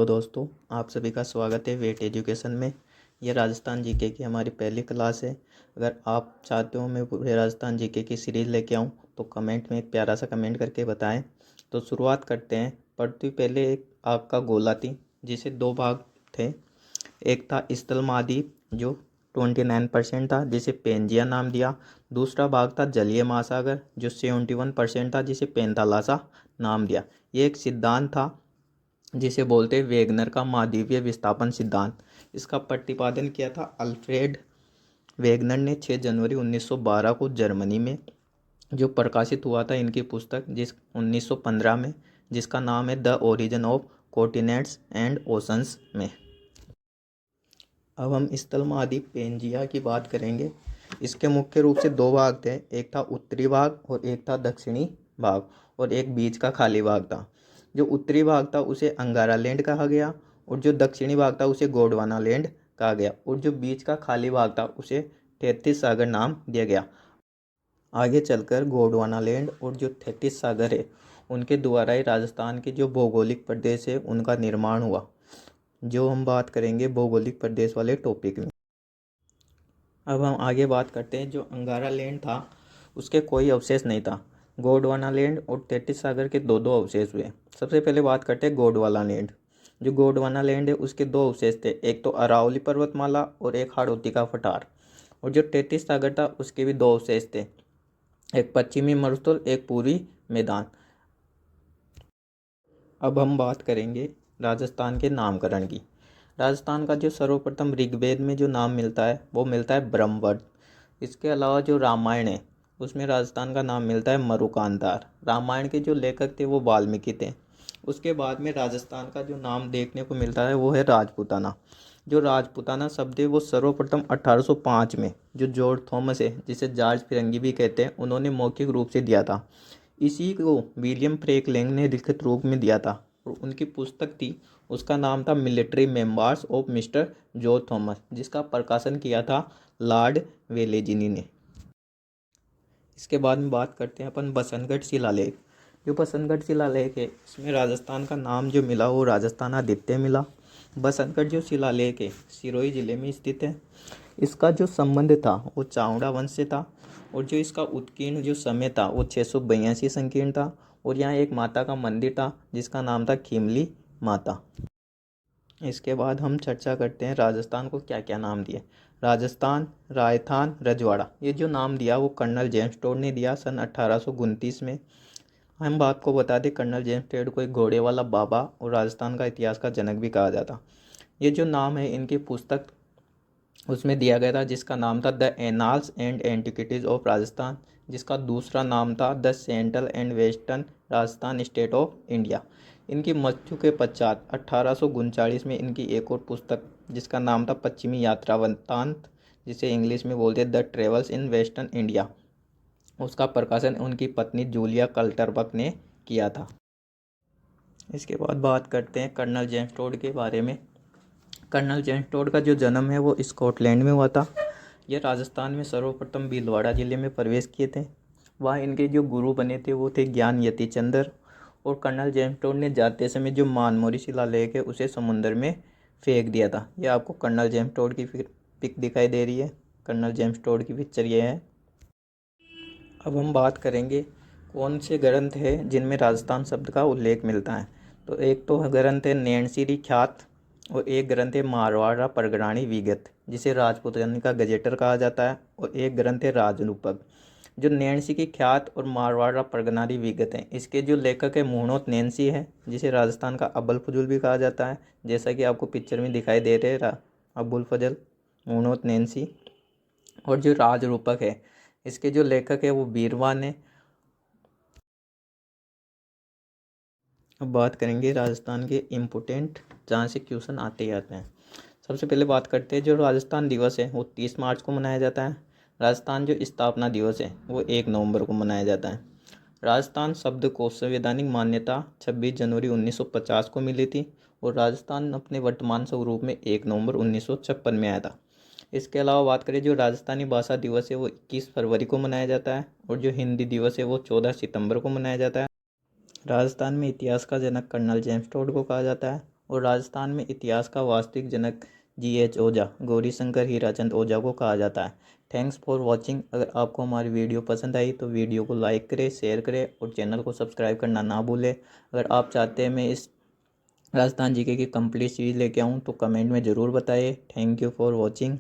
Hello दोस्तों, आप सभी का स्वागत है वेट एजुकेशन में। यह राजस्थान जीके की हमारी पहली क्लास है। अगर आप चाहते हो मैं पूरे राजस्थान जीके की सीरीज़ लेके आऊँ तो कमेंट में एक प्यारा सा कमेंट करके बताएं। तो शुरुआत करते हैं। पृथ्वी पहले एक आग का गोला थी जिसे दो भाग थे। एक था स्थल महाद्वीप जो 29% था जिसे पेंजिया नाम दिया। दूसरा भाग था जलीय महासागर जो 71% था जिसे पेंथालासा नाम दिया। ये एक सिद्धांत था जिसे बोलते हैं वेगनर का महाद्वीपीय विस्थापन सिद्धांत। इसका प्रतिपादन किया था अल्फ्रेड वेगनर ने 6 जनवरी 1912 को जर्मनी में, जो प्रकाशित हुआ था इनकी पुस्तक 1915 में, जिसका नाम है the origin of continents and oceans में। अब हम स्थल महाद्वीप पेंजिया की बात करेंगे। इसके मुख्य रूप से दो भाग थे, एक था उत्तरी भाग और एक था दक्षिणी भाग, और एक बीच का खाली भाग था। जो उत्तरी भाग था उसे अंगारा लैंड कहा गया और जो दक्षिणी भाग था उसे गोंडवाना लैंड कहा गया, और जो बीच का खाली भाग था उसे 33 सागर नाम दिया गया। आगे चलकर गोंडवाना लैंड और जो 33 सागर है उनके द्वारा ही राजस्थान के जो भौगोलिक प्रदेश है उनका निर्माण हुआ, जो हम बात करेंगे भौगोलिक प्रदेश वाले टॉपिक में। अब हम आगे बात करते हैं। जो अंगारा लैंड था उसके कोई अवशेष नहीं था। गोंडवाना लैंड और 33 सागर के दो दो अवशेष हुए। सबसे पहले बात करते हैं गोंडवाना लैंड। जो गोंडवाना लैंड है उसके दो अवशेष थे, एक तो अरावली पर्वतमाला और एक हाड़ौती का पठार। और जो 33 सागर था उसके भी दो अवशेष थे, एक पश्चिमी मरुस्थल एक पूर्वी मैदान। अब हम बात करेंगे राजस्थान के नामकरण की। राजस्थान का जो सर्वप्रथम ऋग्वेद में जो नाम मिलता है वो मिलता है ब्रह्मवर्त। इसके अलावा जो रामायण है उसमें राजस्थान का नाम मिलता है मरुकांतार। रामायण के जो लेखक थे वो वाल्मीकि थे। उसके बाद में राजस्थान का जो नाम देखने को मिलता है वो है राजपूताना। जो राजपूताना शब्द है वो सर्वप्रथम 1805 में जो जॉर्ज थॉमस है, जिसे जॉर्ज फिरंगी भी कहते हैं, उन्होंने मौखिक रूप से दिया था। इसी को विलियम फ्रैंकलिन ने लिखित रूप में दिया था और उनकी पुस्तक थी, उसका नाम था military members of mister George Thomas, जिसका प्रकाशन किया था लॉर्ड वेलेजिनी ने। इसके बाद में बात करते हैं अपन बसंतगढ़ शिलालेख। जो बसंतगढ़ शिलालेख है इसमें राजस्थान का नाम जो मिला वो राजस्थान आदित्य मिला। बसंतगढ़ जो शिलालेख है सिरोही जिले में स्थित है। इसका जो संबंध था वो चावड़ा वंश से था और जो इसका उत्कीर्ण जो समय था वो 682 संकीर्ण था। और यहाँ एक माता का मंदिर था जिसका नाम था खिमली माता। इसके बाद हम चर्चा करते हैं राजस्थान को क्या क्या नाम दिए। राजस्थान, राजस्थान, रजवाड़ा, ये जो नाम दिया वो कर्नल जेम्स टोड ने दिया सन 1829 में। हम बात को बता दें, कर्नल जेम्स टोड को एक घोड़े वाला बाबा और राजस्थान का इतिहास का जनक भी कहा जाता। ये जो नाम है इनकी पुस्तक उसमें दिया गया था जिसका नाम था the annals and antiquities of Rajasthan, जिसका दूसरा नाम था the central and western Rajasthan state of India. इनकी मृत्यु के पश्चात 1839 में इनकी एक और पुस्तक जिसका नाम था पश्चिमी यात्रा वृत्तांत, जिसे इंग्लिश में बोलते the travels in western India, उसका प्रकाशन उनकी पत्नी जूलिया कल्टरबर्ग ने किया था। इसके बाद बात करते हैं कर्नल जेम्स टोड के बारे में। कर्नल जेम्स टोड का जो जन्म है वो स्कॉटलैंड में हुआ था। ये राजस्थान में सर्वप्रथम भीलवाड़ा जिले में प्रवेश किए थे। वहाँ इनके जो गुरु बने थे वो थे ज्ञान यति चंद्र। और कर्नल जेम्स टोड ने जाते समय जो मानमोरी शिलालेख है उसे समुद्र में फेंक दिया था। ये आपको कर्नल जेम्स टोड की पिक दिखाई दे रही है। कर्नल जेम्स टोड की पिक्चर ये है। अब हम बात करेंगे कौन से ग्रंथ है जिनमें राजस्थान शब्द का उल्लेख मिलता है। तो एक तो ग्रंथ है नैनसिरी ख्यात और एक ग्रंथ है मारवाड़ा परगराणी विगत, जिसे राजपूतानी का गजेटर कहा जाता है, और एक ग्रंथ है राजरूपक। जो नैनसी की ख्यात और मारवाड़ा परगनारी विगत हैं, इसके जो लेखक है मुहणोत नैनसी है, जिसे राजस्थान का अब्बुल फजल भी कहा जाता है, जैसा कि आपको पिक्चर में दिखाई दे रहे हैं अब्बुल फजल मुहणोत नैनसी। और जो राजरूपक है इसके जो लेखक है वो बीरवान है। अब बात करेंगे राजस्थान के इम्पोर्टेंट जहाँ से क्वेश्चन आते ही आते हैं। सबसे पहले बात करते हैं जो राजस्थान दिवस है वो 30 मार्च को मनाया जाता है। राजस्थान जो स्थापना दिवस है वो 1 नवंबर को मनाया जाता है। राजस्थान शब्द को संवैधानिक मान्यता 26 जनवरी 1950 को मिली थी और राजस्थान अपने वर्तमान स्वरूप में 1 नवंबर 1956 में आया था। इसके अलावा बात करें जो राजस्थानी भाषा दिवस है वो 21 फरवरी को मनाया जाता है और जो हिंदी दिवस है वो 14 सितंबर को मनाया जाता है। राजस्थान में इतिहास का जनक कर्नल जेम्स टोड को कहा जाता है और राजस्थान में इतिहास का वास्तविक जनक G.H. ओझा, गौरी शंकर हीराचंद ओझा को कहा जाता है। Thanks for watching. अगर आपको हमारी वीडियो पसंद आई तो वीडियो को लाइक करें, शेयर करें और चैनल को सब्सक्राइब करना ना भूलें। अगर आप चाहते हैं मैं इस राजस्थान जीके की कंप्लीट सीरीज लेके आऊँ तो कमेंट में ज़रूर बताइए। Thank you for watching.